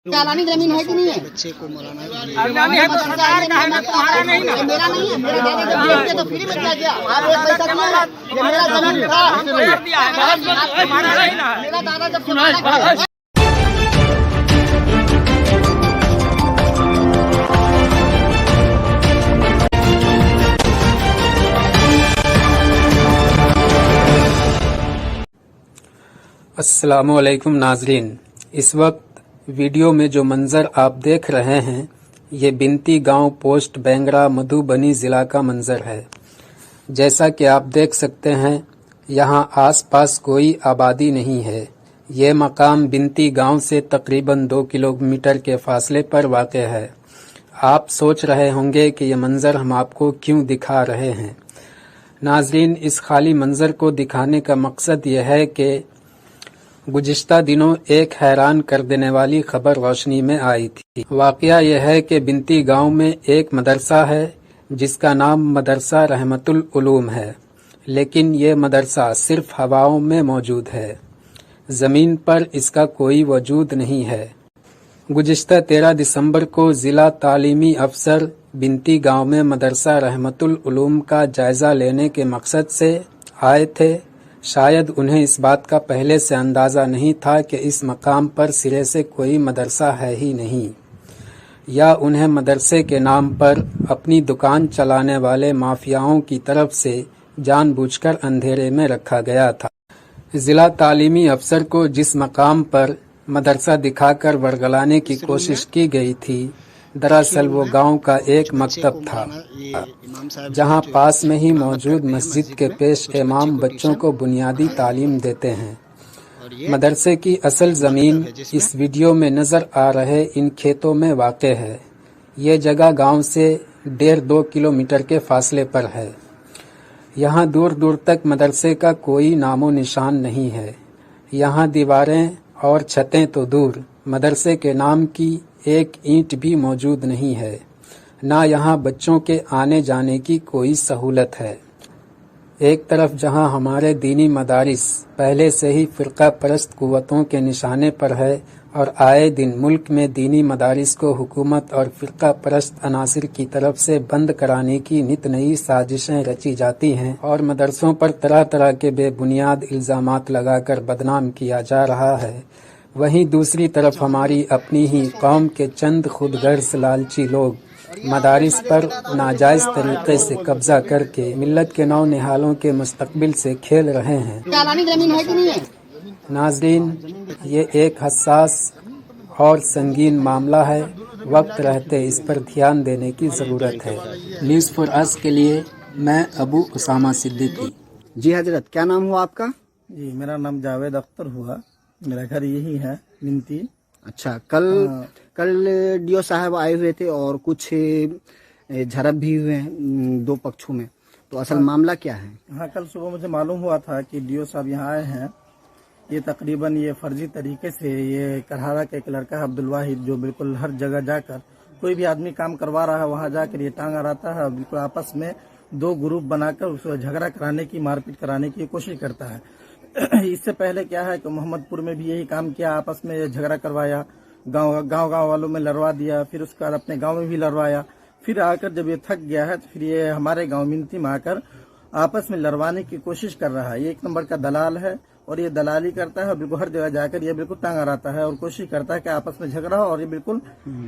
चालानी जमीन है कि नहीं है? बच्चे को मौलाना है तो सरकार का है ना, तुम्हारा नहीं ना। मेरा नहीं है, मेरे दादा जब जेल थे तो फ्री में दिया गया। आप एक पैसा दिया है, ये मेरा जमीन था। मेरा दादा जब चुनाव अस्सलामुअलैकुम नाजरीन, इस वक्त वीडियो में जो मंजर आप देख रहे हैं ये बिनती गांव पोस्ट बेंगरा मधुबनी जिला का मंजर है। जैसा कि आप देख सकते हैं यहां आसपास कोई आबादी नहीं है। ये मकाम बिनती गांव से तकरीबन 2 किलोमीटर के फासले पर वाक़ है। आप सोच रहे होंगे कि ये मंजर हम आपको क्यों दिखा रहे हैं। नाजरीन, इस खाली मंजर को दिखाने का मकसद यह है कि गुज़िश्ता दिनों एक हैरान कर देने वाली खबर रोशनी में आई थी। वाक़या यह है कि बिनती गांव में एक मदरसा है जिसका नाम मदरसा रहमतुल उलूम है, लेकिन ये मदरसा सिर्फ हवाओं में मौजूद है, ज़मीन पर इसका कोई वजूद नहीं है। गुज़िश्ता 13 दिसंबर को ज़िला तालीमी अफसर बिनती गांव में मदरसा रहमतुल उलूम का जायज़ा लेने के मकसद से आए थे। शायद उन्हें इस बात का पहले से अंदाज़ा नहीं था कि इस मकाम पर सिरे से कोई मदरसा है ही नहीं, या उन्हें मदरसे के नाम पर अपनी दुकान चलाने वाले माफियाओं की तरफ से जानबूझकर अंधेरे में रखा गया था। ज़िला तालीमी अफसर को जिस मकाम पर मदरसा दिखाकर वरगलाने की कोशिश की गई थी, दरअसल वो गांव का एक मकतब था, जहां पास में ही मौजूद मस्जिद के पेश इमाम बच्चों को बुनियादी तालीम देते हैं। मदरसे की असल ज़मीन इस वीडियो में नज़र आ रहे इन खेतों में वाक़े है। ये जगह गांव से 1.5-2 किलोमीटर के फासले पर है। यहाँ दूर दूर तक मदरसे का कोई नामो निशान नहीं है। यहाँ दीवारें और छतें तो दूर, मदरसे के नाम की एक ईंट भी मौजूद नहीं है। ना यहाँ बच्चों के आने जाने की कोई सहूलत है। एक तरफ जहाँ हमारे दीनी मदारिस पहले से ही फ़िरका परस्त कुव्वतों के निशाने पर है और आए दिन मुल्क में दीनी मदारिस को हुकूमत और फ़िरका परस्त अनासिर की तरफ से बंद कराने की नित नई साजिशें रची जाती हैं और मदरसों पर तरह तरह के बेबुनियाद इल्ज़ामात लगाकर बदनाम किया जा रहा है, वहीं दूसरी तरफ हमारी अपनी ही कौम के चंद खुदगर्ज़ लालची लोग मदारिस पर नाजायज़ तरीके से कब्जा करके मिल्लत के नौ निहालों के मुस्तकबिल से खेल रहे हैं। चालानी जमीन है कि नहीं है? नाज़रीन, ये एक हसास और संगीन मामला है। वक्त रहते इस पर ध्यान देने की ज़रूरत है। न्यूज़ फॉर अस के लिए मैं अबू उसामा सिद्दीकी। जी हजरत, क्या नाम हुआ आपका? जी, मेरा नाम जावेद अख्तर हुआ। मेरा घर यही है बिनती। अच्छा, कल डीओ साहब आए हुए थे और कुछ झड़प भी हुए हैं 2 पक्षों में, तो असल मामला क्या है? हाँ, कल सुबह मुझे मालूम हुआ था कि डीओ साहब यहाँ आए हैं। ये तकरीबन ये फर्जी तरीके से ये करहारा का एक लड़का है अब्दुल वाहिद, जो बिल्कुल हर जगह जाकर कोई भी आदमी काम करवा रहा है वहाँ जाकर ये टांग रहता है। बिल्कुल आपस में 2 ग्रुप बनाकर उसको झगड़ा कराने की, मारपीट कराने की कोशिश करता है। इससे पहले क्या है कि मोहम्मदपुर में भी यही काम किया, आपस में झगड़ा करवाया, गांव वालों में लड़वा दिया, फिर उसके बाद अपने गांव में भी लड़वाया। फिर आकर जब ये थक गया है तो फिर ये हमारे गांव मिनती में आकर आपस में लड़वाने की कोशिश कर रहा है। ये 1 नंबर का दलाल है और ये दलाली करता है। बिल्कुल हर जगह जाकर ये बिल्कुल टांगा रहता है और कोशिश करता है कि आपस में झगड़ा हो, और ये बिल्कुल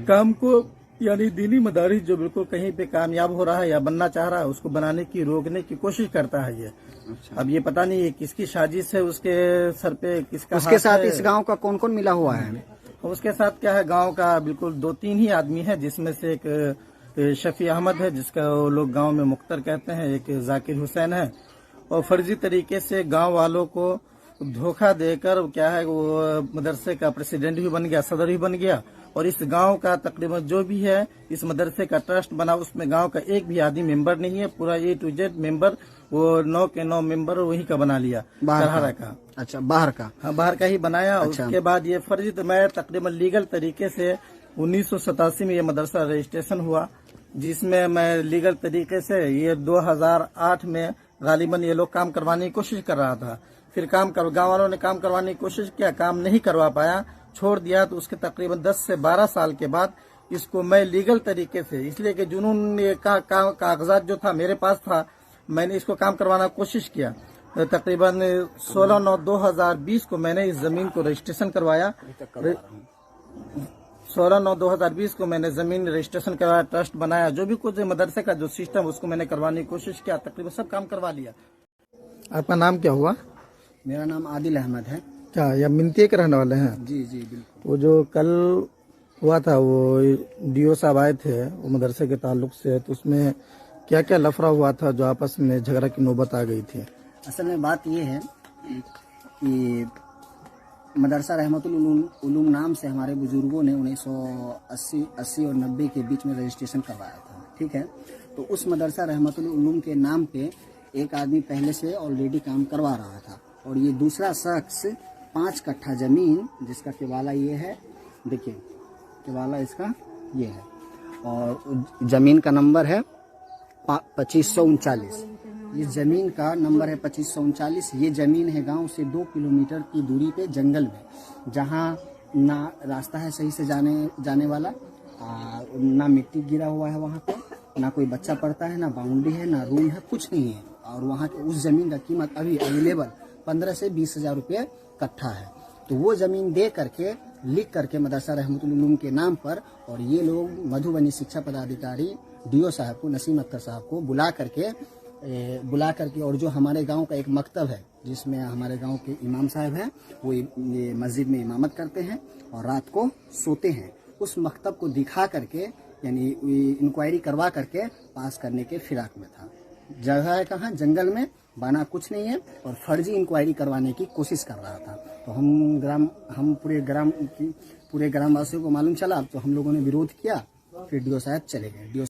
काम को यानी दीनी मदारिस जो बिल्कुल कहीं पे कामयाब हो रहा है या बनना चाह रहा है उसको बनाने की, रोकने की कोशिश करता है ये। अच्छा। अब ये पता नहीं ये किसकी साजिश है, उसके सर पे किसका उसके साथ इस गांव का कौन कौन मिला हुआ है? उसके साथ क्या है, गांव का बिल्कुल 2-3 ही आदमी है, जिसमें से एक शफी अहमद है जिसका वो लोग गांव में मुख्तर कहते हैं, एक जाकिर हुसैन है, और फर्जी तरीके से गांव वालों को धोखा देकर क्या है वो मदरसे का प्रेसिडेंट भी बन गया, सदर भी बन गया, और इस गांव का तकरीबन जो भी है इस मदरसे का ट्रस्ट बना, उसमें गांव का एक भी आदमी मेंबर नहीं है। पूरा A to Z मेंबर वो 9 के 9 मेंबर वही का बना लिया, करहारा का। अच्छा, बाहर का? हाँ, बाहर का ही बनाया। अच्छा। उसके बाद ये फर्जी, तो मैं तकरीबन लीगल तरीके से 1987 में ये मदरसा रजिस्ट्रेशन हुआ, जिसमें मैं लीगल तरीके से ये 2008 में गालिबन ये लोग काम करवाने की कोशिश कर रहा था। फिर गाँव वालों ने काम करवाने की कोशिश किया, काम नहीं करवा पाया, छोड़ दिया, तो उसके तकरीबन 10 से 12 साल के बाद इसको मैं लीगल तरीके से, इसलिए कि जुनून कागजात जो था मेरे पास था, मैंने इसको काम करवाना कोशिश किया। तकरीबन 16/9/2020 को मैंने इस जमीन को रजिस्ट्रेशन करवाया। 16/9/2020 को मैंने जमीन रजिस्ट्रेशन करवाया, ट्रस्ट बनाया, जो भी कुछ मदरसे का जो सिस्टम उसको मैंने करवाने की कोशिश किया, तकरीबन सब काम करवा लिया। आपका नाम क्या हुआ? मेरा नाम आदिल अहमद है। क्या या मिनती के रहने वाले हैं? जी जी बिल्कुल। वो जो कल हुआ था, वो डीओ साहब आए थे वो मदरसे के ताल्लुक से, तो उसमें क्या क्या लफड़ा हुआ था जो आपस में झगड़ा की नौबत आ गई थी? असल में बात ये है कि मदरसा रहमतुल उलूम नाम से हमारे बुजुर्गों ने 1980 और 90 के बीच में रजिस्ट्रेशन करवाया था, ठीक है। तो उस मदरसा रहमतुल उलूम के नाम पे एक आदमी पहले से ऑलरेडी काम करवा रहा था, और ये दूसरा शख्स 5 कट्ठा जमीन, जिसका केवाला ये है, देखिए केवाला इसका ये है, और जमीन का नंबर है 2539। ये जमीन का नंबर है 2539। ये जमीन है गांव से 2 किलोमीटर की दूरी पे जंगल में, जहां ना रास्ता है सही से जाने वाला, ना मिट्टी गिरा हुआ है वहां पे, ना कोई बच्चा पढ़ता है, ना बाउंड्री है, ना रूम है, कुछ नहीं है। और वहां के उस जमीन का कीमत अभी अवेलेबल 15 से 20 हजार रुपये कट्ठा है। तो वो जमीन दे करके, लिख करके मदरसा रहमतुल उलूम के नाम पर, और ये लोग मधुबनी शिक्षा पदाधिकारी डीओ साहब को, नसीम अख्तर साहब को बुला करके और जो हमारे गांव का एक मकतब है, जिसमें हमारे गांव के इमाम साहब हैं, वो ये मस्जिद में इमामत करते हैं और रात को सोते हैं, उस मकतब को दिखा करके, यानी इंक्वायरी करवा करके पास करने के फिराक में था। जगह है कहाँ? जंगल में, बना कुछ नहीं है, और फर्जी इंक्वायरी करवाने की कोशिश कर रहा था। तो हम पूरे ग्रामवासियों को मालूम चला, तो हम लोगों ने विरोध किया, फिर डीओ साहब चले गए। डीओ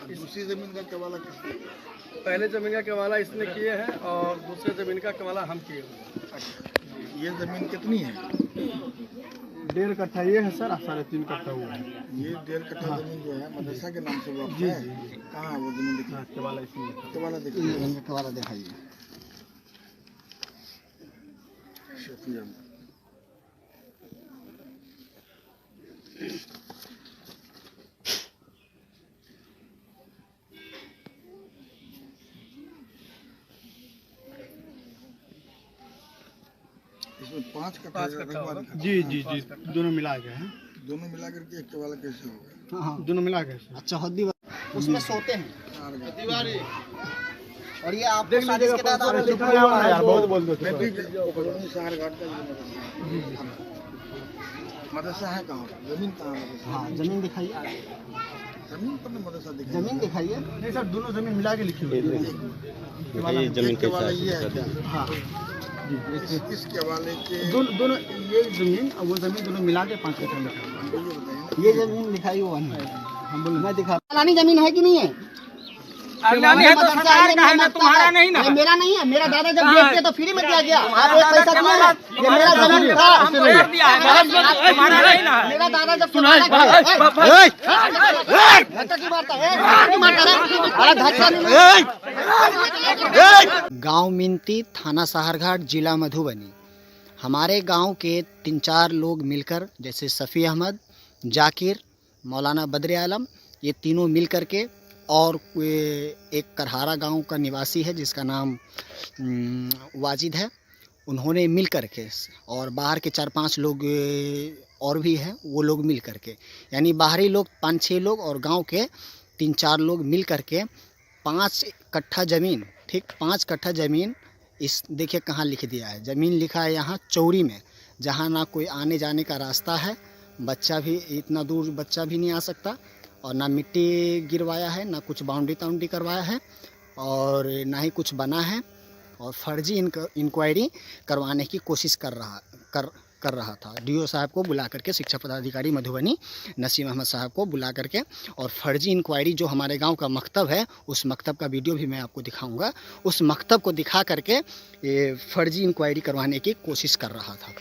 दूसरी जमीन का केवाला किसने? पहले जमीन का केवाला इसने किए हैं और दूसरे जमीन का केवाला हम किए हैं। ये जमीन कितनी है? 1.5 कट्ठा ये है सर, 3.5 कट्ठा हुआ है। ये 1.5 कट्ठा जमीन जो है मदरसा के नाम से वो है। कहाँ है वो जमीन? दिखा केवाला इसमें, केवाला दिखाइए। केवाला दिखाइए। शुक्रिया। इसमें 5 कट्ठा होगा। जी जी जी, दोनों मिला के हैं। दोनों मिला करके एक केवाला कैसे होगा? हाँ, दोनों मिला के। अच्छा, हद्दी उसमें सोते हैं। दीवारी और ये आप देख लीजिएगा, बहुत बोल दो। शहर घाट का मदरसा है कहाँ? जमीन कहाँ है? हाँ, जमीन दिखाइए। जमीन पर मदरसा दिखाइए। जमीन दिखाइए। नहीं सर, दोनों जमीन मिला के लिखी हुई है। जमीन केवाला ये है क्या? हाँ, इस केवाले के दोनों ये जमीन और वो जमीन दोनों मिला के 5 कट्ठा लिखा हुआ है। ये जमीन दिखाई हुआ है, हम बोले मैं दिखा। फलानी जमीन है कि नहीं है? अलानी है तो सरकार का है ना, तुम्हारा नहीं ना। ये मेरा नहीं है, मेरा दादा जब बेच दिया तो फ्री में दिया गया। आप एक पैसा दिया है, ये मेरा जमीन था, तुम्हारा नहीं ना। मेरा दादा जब गांव मिनती, थाना साहरघाट, जिला मधुबनी। हमारे गांव के 3-4 लोग मिलकर, जैसे सफ़ी अहमद, जाकिर, मौलाना बद्र आलम, ये तीनों मिल करके, और एक करहारा गांव का निवासी है जिसका नाम वाजिद है, उन्होंने मिल करके, और बाहर के 4-5 लोग और भी हैं, वो लोग मिल करके, यानी बाहरी लोग 5-6 लोग और गांव के 3-4 लोग मिल करके 5 कट्ठा ज़मीन, ठीक 5 कट्ठा ज़मीन, इस देखिए कहाँ लिख दिया है, ज़मीन लिखा है यहाँ चौरी में, जहाँ ना कोई आने जाने का रास्ता है, बच्चा भी इतना दूर बच्चा भी नहीं आ सकता, और ना मिट्टी गिरवाया है, ना कुछ बाउंड्री करवाया है, और ना ही कुछ बना है, और फर्जी इंक्वायरी करवाने की कोशिश कर रहा था। डीओ साहब को बुला करके, शिक्षा पदाधिकारी मधुबनी नसीम अहमद साहब को बुला करके, और फर्जी इंक्वायरी जो हमारे गांव का मकतब है, उस मकतब का वीडियो भी मैं आपको दिखाऊंगा, उस मकतब को दिखा करके ये फर्जी इंक्वायरी करवाने की कोशिश कर रहा था।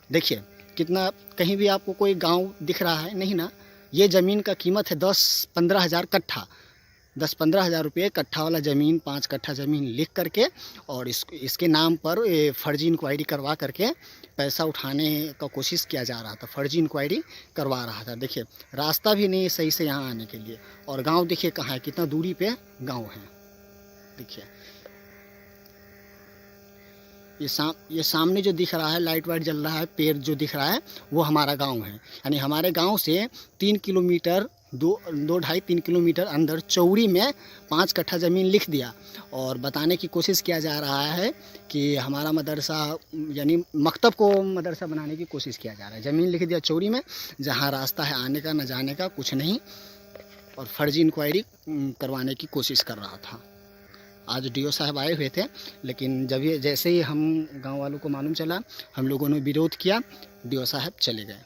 देखिए कितना, कहीं भी आपको कोई गाँव दिख रहा है नहीं ना। ये ज़मीन का कीमत है 10-15 हज़ार कट्ठा, 10-15 हज़ार रुपये कट्ठा वाला ज़मीन, 5 कट्ठा ज़मीन लिख करके और इसके नाम पर ये फर्जी इंक्वायरी करवा करके पैसा उठाने का कोशिश किया जा रहा था। फर्जी इंक्वायरी करवा रहा था। देखिए रास्ता भी नहीं है सही से यहाँ आने के लिए, और गांव देखिए कहाँ है, कितना दूरी पे गांव है। देखिए ये सामने जो दिख रहा है, लाइट वाइट जल रहा है, पेड़ जो दिख रहा है, वो हमारा गांव है। यानी हमारे गांव से 3 किलोमीटर 2-2.5-3 किलोमीटर अंदर चौड़ी में 5 कट्ठा ज़मीन लिख दिया, और बताने की कोशिश किया जा रहा है कि हमारा मदरसा, यानी मकतब को मदरसा बनाने की कोशिश किया जा रहा है। ज़मीन लिख दिया चौड़ी में, जहाँ रास्ता है आने का न जाने का कुछ नहीं, और फर्जी इंक्वायरी करवाने की कोशिश कर रहा था। आज डीओ साहब आए हुए थे, लेकिन जैसे ही हम गांव वालों को मालूम चला, हम लोगों ने विरोध किया, डीओ साहब चले गए।